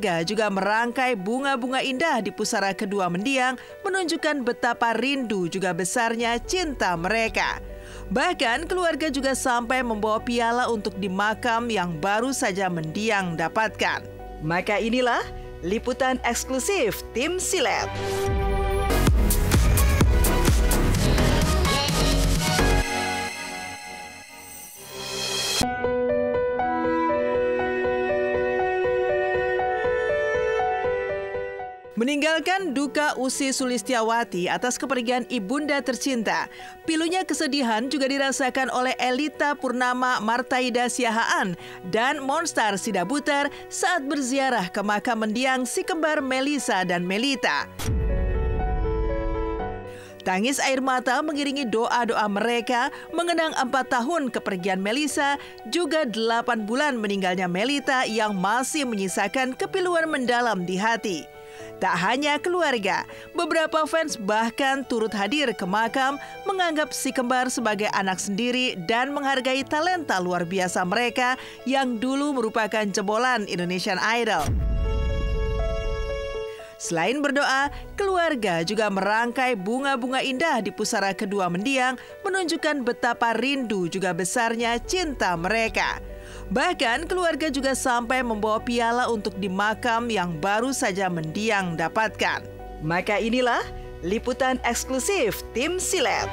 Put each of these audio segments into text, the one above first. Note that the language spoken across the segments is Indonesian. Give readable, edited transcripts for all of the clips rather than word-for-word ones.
Keluarga juga merangkai bunga-bunga indah di pusara kedua mendiang, menunjukkan betapa rindu juga besarnya cinta mereka. Bahkan keluarga juga sampai membawa piala untuk di makam yang baru saja mendiang dapatkan. Maka inilah liputan eksklusif Tim Silet. Meninggalkan duka Ussy Sulistyawati atas kepergian ibunda tercinta, pilunya kesedihan juga dirasakan oleh Elita Purnama Martaida Siahaan dan Monstar Sidabutar saat berziarah ke makam mendiang si kembar Melisa dan Melita. Tangis air mata mengiringi doa-doa mereka mengenang 4 tahun kepergian Melisa, juga 8 bulan meninggalnya Melita yang masih menyisakan kepiluan mendalam di hati. Tak hanya keluarga, beberapa fans bahkan turut hadir ke makam, menganggap si kembar sebagai anak sendiri dan menghargai talenta luar biasa mereka yang dulu merupakan jebolan Indonesian Idol. Selain berdoa, keluarga juga merangkai bunga-bunga indah di pusara kedua mendiang, menunjukkan betapa rindu juga besarnya cinta mereka. Bahkan keluarga juga sampai membawa piala untuk di makam yang baru saja mendiang dapatkan. Maka inilah liputan eksklusif Tim Silet.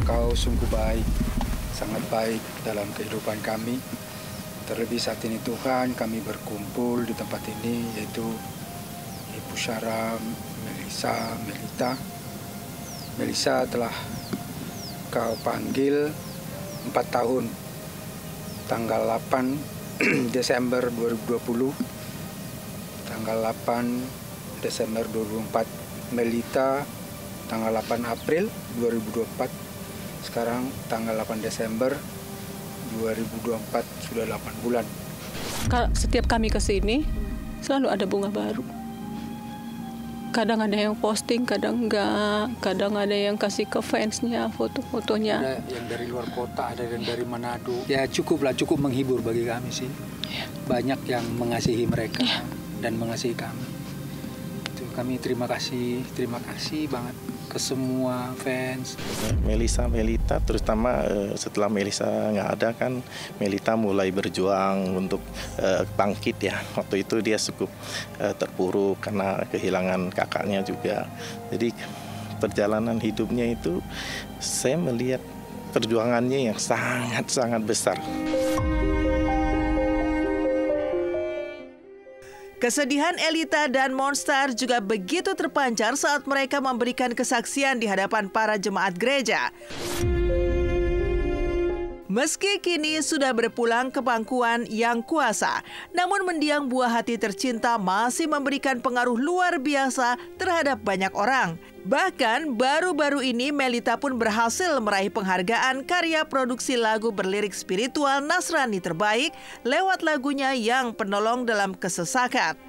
Kau sungguh baik, sangat baik dalam kehidupan kami. Terlebih saat ini Tuhan, kami berkumpul di tempat ini, yaitu Ibu Syara, Melisa, Melita. Melisa telah kau panggil 4 tahun, tanggal 8 Desember 2020, tanggal 8 Desember 2024. Melita tanggal 8 April 2024. Sekarang tanggal 8 Desember 2024, sudah 8 bulan. Setiap kami ke sini selalu ada bunga baru. Kadang ada yang posting, kadang enggak. Kadang ada yang kasih ke fansnya foto-fotonya. Ada yang dari luar kota, ada yang dari Manado. Ya cukup menghibur bagi kami sih. Banyak yang mengasihi mereka dan mengasihi kami. Itu kami terima kasih banget ke semua fans. Melisa, Melita, terutama setelah Melisa nggak ada kan, Melita mulai berjuang untuk bangkit ya. Waktu itu dia cukup terpuruk karena kehilangan kakaknya juga. Jadi perjalanan hidupnya itu saya melihat perjuangannya yang sangat-sangat besar. Kesedihan Elita dan Monstar juga begitu terpancar saat mereka memberikan kesaksian di hadapan para jemaat gereja. Meski kini sudah berpulang ke pangkuan yang kuasa, namun mendiang buah hati tercinta masih memberikan pengaruh luar biasa terhadap banyak orang. Bahkan baru-baru ini Melita pun berhasil meraih penghargaan karya produksi lagu berlirik spiritual Nasrani terbaik lewat lagunya yang penolong dalam kesesakan.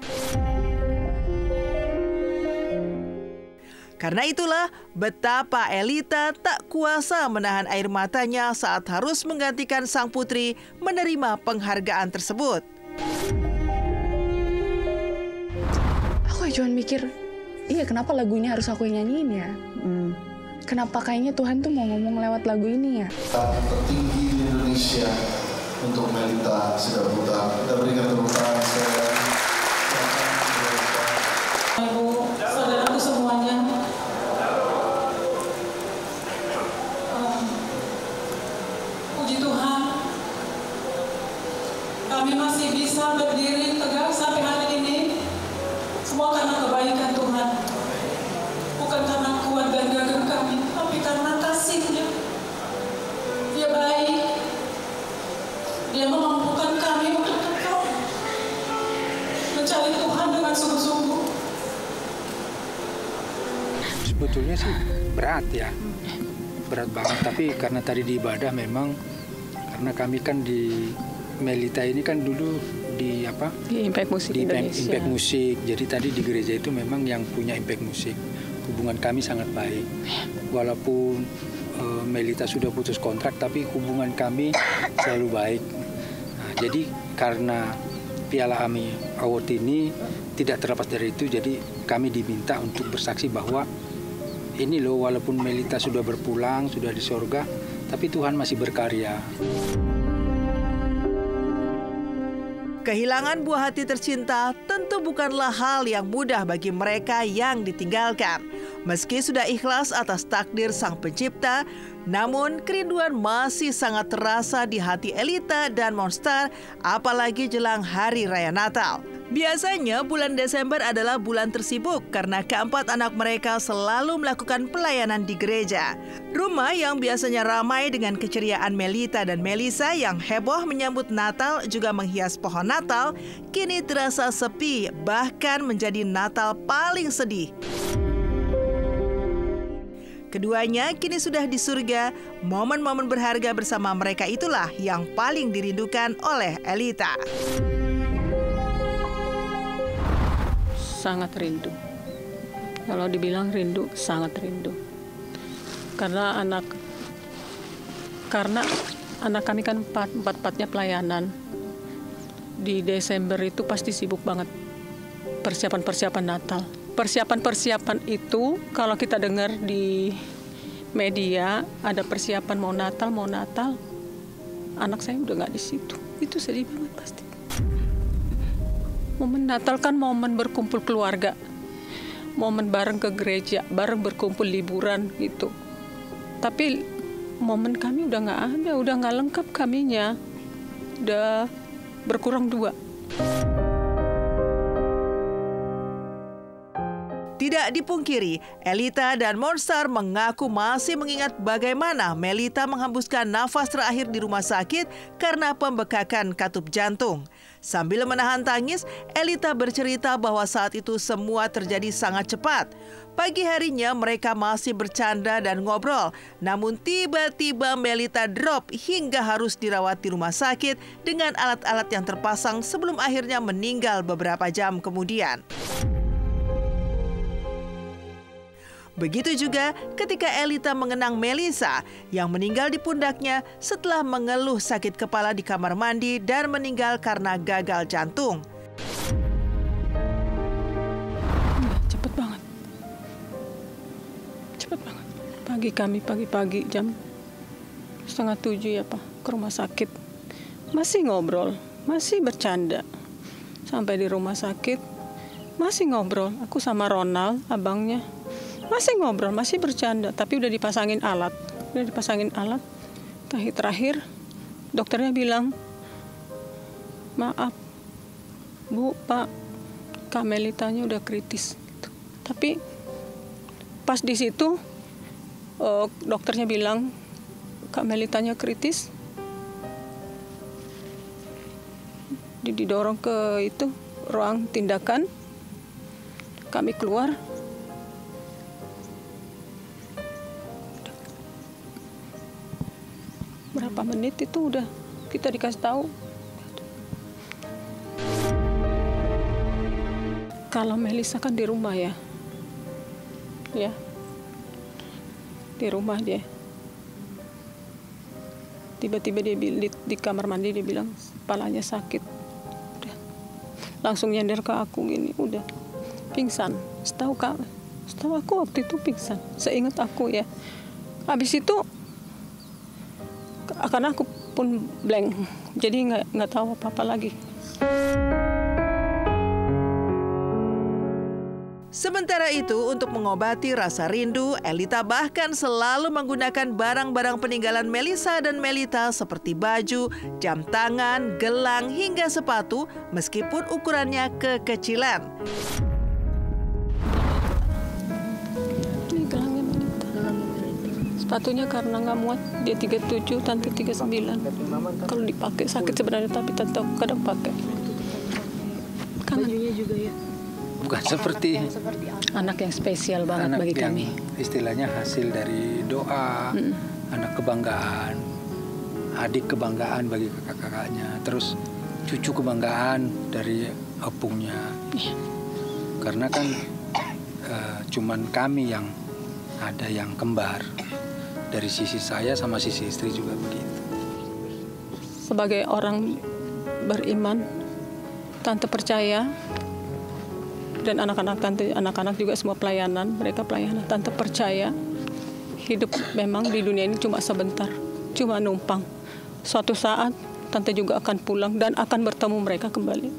Karena itulah betapa Elita tak kuasa menahan air matanya saat harus menggantikan sang putri menerima penghargaan tersebut. Aku cuma mikir, iya kenapa lagunya harus aku yang nyanyiin ya? Kenapa kayaknya Tuhan tuh mau ngomong lewat lagu ini ya? Saat tertinggi di Indonesia untuk Melita Sidabutar. Kita berikan tepuk tangan. Ibu, saudaraku semuanya. Puji Tuhan, kami masih bisa berdiri tegak sampai hari ini. Semua karena kebaikan Tuhan. Bukan karena kuat dan gagah kami, tapi karena kasih-Nya. Dia baik. Dia memampukan kami untuk tetap mencari Tuhan dengan sungguh-sungguh. Sebetulnya sih berat ya, berat banget. Tapi karena tadi di ibadah memang, karena kami kan di Melita ini kan dulu di apa? Di Impact Musik Indonesia. Impact Musik. Jadi tadi di gereja itu memang yang punya Impact Musik. Hubungan kami sangat baik. Walaupun Melita sudah putus kontrak, tapi hubungan kami selalu baik. Nah, jadi karena Piala AMI Award ini tidak terlepas dari itu, jadi kami diminta untuk bersaksi bahwa ini loh, walaupun Melita sudah berpulang, sudah di sorga, tapi Tuhan masih berkarya. Kehilangan buah hati tercinta tentu bukanlah hal yang mudah bagi mereka yang ditinggalkan. Meski sudah ikhlas atas takdir Sang Pencipta, namun kerinduan masih sangat terasa di hati Elita dan Monstar, apalagi jelang Hari Raya Natal. Biasanya bulan Desember adalah bulan tersibuk karena keempat anak mereka selalu melakukan pelayanan di gereja. Rumah yang biasanya ramai dengan keceriaan Melita dan Melisa yang heboh menyambut Natal juga menghias pohon Natal, kini terasa sepi, bahkan menjadi Natal paling sedih. Keduanya kini sudah di surga, momen-momen berharga bersama mereka itulah yang paling dirindukan oleh Elita. Sangat rindu. Kalau dibilang rindu, sangat rindu. Karena anak kami kan empat-empatnya pelayanan. Di Desember itu pasti sibuk banget persiapan-persiapan Natal. Persiapan-persiapan itu kalau kita dengar di media ada persiapan mau Natal, anak saya udah nggak di situ. Itu sedih banget pasti. Momen Natal kan momen berkumpul keluarga, momen bareng ke gereja, bareng berkumpul liburan gitu. Tapi momen kami udah nggak ada, udah nggak lengkap kaminya, udah berkurang 2. Tidak dipungkiri, Elita dan Monstar mengaku masih mengingat bagaimana Melita menghembuskan nafas terakhir di rumah sakit karena pembekakan katup jantung. Sambil menahan tangis, Elita bercerita bahwa saat itu semua terjadi sangat cepat. Pagi harinya mereka masih bercanda dan ngobrol, namun tiba-tiba Melita drop hingga harus dirawat di rumah sakit dengan alat-alat yang terpasang sebelum akhirnya meninggal beberapa jam kemudian. Begitu juga ketika Elita mengenang Melisa yang meninggal di pundaknya setelah mengeluh sakit kepala di kamar mandi dan meninggal karena gagal jantung. Cepet banget. Pagi-pagi jam 6:30 ya Pak, ke rumah sakit. Masih ngobrol, masih bercanda. Sampai di rumah sakit, masih ngobrol. Aku sama Ronald, abangnya. Masih ngobrol, masih bercanda, tapi udah dipasangin alat. Terakhir, dokternya bilang, maaf, Bu, Pak, Kak Melitanya udah kritis. Gitu. Tapi pas di situ, dokternya bilang, Kak Melitanya kritis. Didorong ke itu, ruang tindakan. Kami keluar. Berapa menit itu udah kita dikasih tahu. Kalau Melisa kan di rumah ya. Di rumah dia. Tiba-tiba dia di kamar mandi dia bilang kepalanya sakit. Udah. Langsung nyender ke aku gini, udah pingsan. Setahu aku waktu itu pingsan. Seingat aku ya. Habis itu karena aku pun blank, jadi nggak tahu apa-apa lagi. Sementara itu, untuk mengobati rasa rindu, Elita bahkan selalu menggunakan barang-barang peninggalan Melisa dan Melita seperti baju, jam tangan, gelang, hingga sepatu, meskipun ukurannya kekecilan. Ini gelangnya Melita. Sepatunya karena nggak muat, dia 37, tante 39. Kalau dipakai sakit sebenarnya, tapi tante kadang pakai. Bajunya juga ya? Bukan seperti anak yang spesial banget anak bagi yang kami. Istilahnya hasil dari doa, anak kebanggaan, adik kebanggaan bagi kakak-kakaknya, terus cucu kebanggaan dari opungnya. Karena kan cuman kami yang ada yang kembar, dari sisi saya sama sisi istri juga begitu. Sebagai orang beriman, tante percaya, dan anak-anak juga semua pelayanan, mereka pelayanan. Tante percaya hidup memang di dunia ini cuma sebentar, cuma numpang. Suatu saat tante juga akan pulang dan akan bertemu mereka kembali.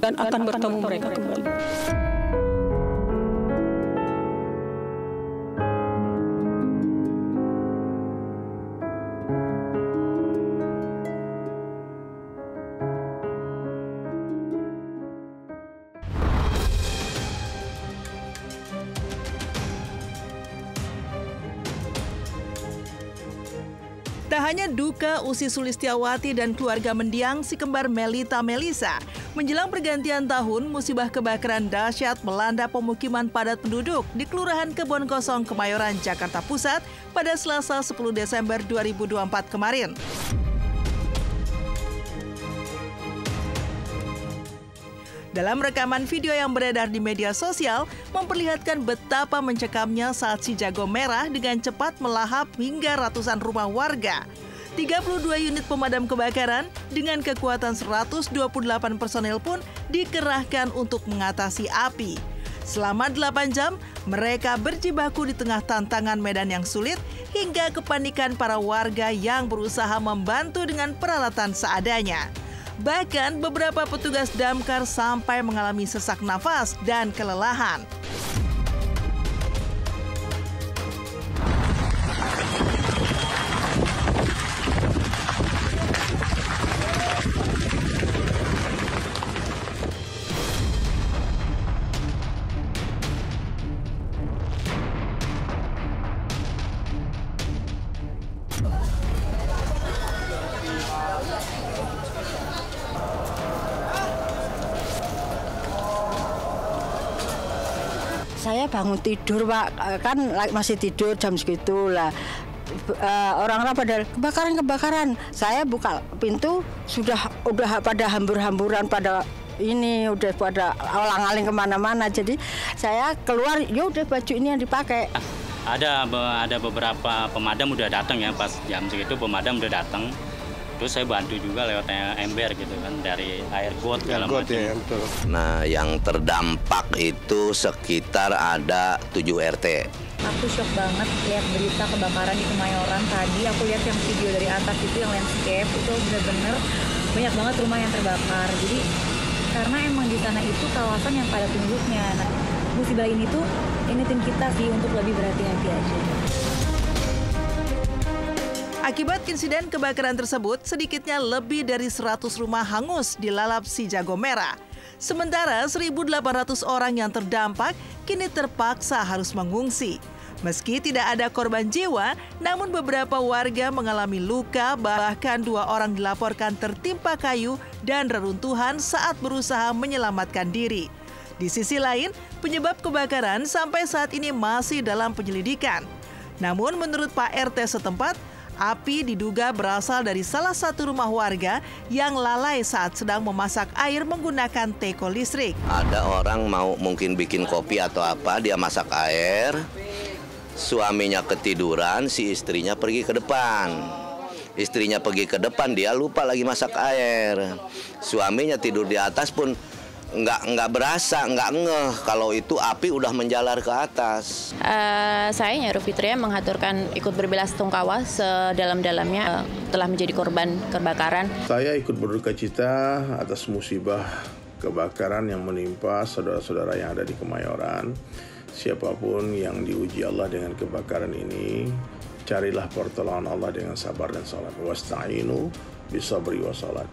Tak hanya duka Usi Sulistiawati dan keluarga mendiang si kembar Melita Melisa. Menjelang pergantian tahun, musibah kebakaran dahsyat melanda pemukiman padat penduduk di Kelurahan Kebon Kosong, Kemayoran, Jakarta Pusat pada Selasa 10 Desember 2024 kemarin. Dalam rekaman video yang beredar di media sosial, memperlihatkan betapa mencekamnya saat si jago merah dengan cepat melahap hingga ratusan rumah warga. 32 unit pemadam kebakaran dengan kekuatan 128 personel pun dikerahkan untuk mengatasi api. Selama 8 jam, mereka berjibaku di tengah tantangan medan yang sulit hingga kepanikan para warga yang berusaha membantu dengan peralatan seadanya. Bahkan beberapa petugas damkar sampai mengalami sesak nafas dan kelelahan. Saya bangun tidur, Pak, kan masih tidur jam segitu lah. Orang-orang pada kebakaran. Saya buka pintu udah pada hambur-hamburan, pada ini udah pada alang-aling kemana-mana. Jadi saya keluar, ya udah baju ini yang dipakai. Ada beberapa pemadam udah datang ya, pas jam segitu pemadam udah datang. Terus saya bantu juga lewat ember gitu kan, dari air got segala macam. Ya, nah, yang terdampak itu sekitar ada 7 RT. Aku shock banget lihat berita kebakaran di Kemayoran tadi. Aku lihat yang video dari atas itu, yang landscape itu benar-benar banyak banget rumah yang terbakar. Jadi karena emang di sana itu kawasan yang padat penduduknya. Nah, musibah ini tuh ingetin kita sih untuk lebih berhati-hati aja. Akibat insiden kebakaran tersebut, sedikitnya lebih dari 100 rumah hangus dilalap si jago merah. Sementara 1.800 orang yang terdampak kini terpaksa harus mengungsi. Meski tidak ada korban jiwa, namun beberapa warga mengalami luka, bahkan 2 orang dilaporkan tertimpa kayu dan reruntuhan saat berusaha menyelamatkan diri. Di sisi lain, penyebab kebakaran sampai saat ini masih dalam penyelidikan. Namun menurut Pak RT setempat, api diduga berasal dari salah satu rumah warga yang lalai saat sedang memasak air menggunakan teko listrik. Ada orang mau mungkin bikin kopi atau apa, dia masak air, suaminya ketiduran, si istrinya pergi ke depan. Istrinya pergi ke depan, dia lupa lagi masak air. Suaminya tidur di atas pun nggak berasa, nggak ngeh kalau itu api udah menjalar ke atas. Saya Nyaru Fitria menghaturkan ikut berbelasungkawa sedalam-dalamnya telah menjadi korban kebakaran. Saya ikut berduka cita atas musibah kebakaran yang menimpa saudara-saudara yang ada di Kemayoran. siapapun yang diuji Allah dengan kebakaran ini, carilah pertolongan Allah dengan sabar dan salat. Wasta'inu bisabri wa salat.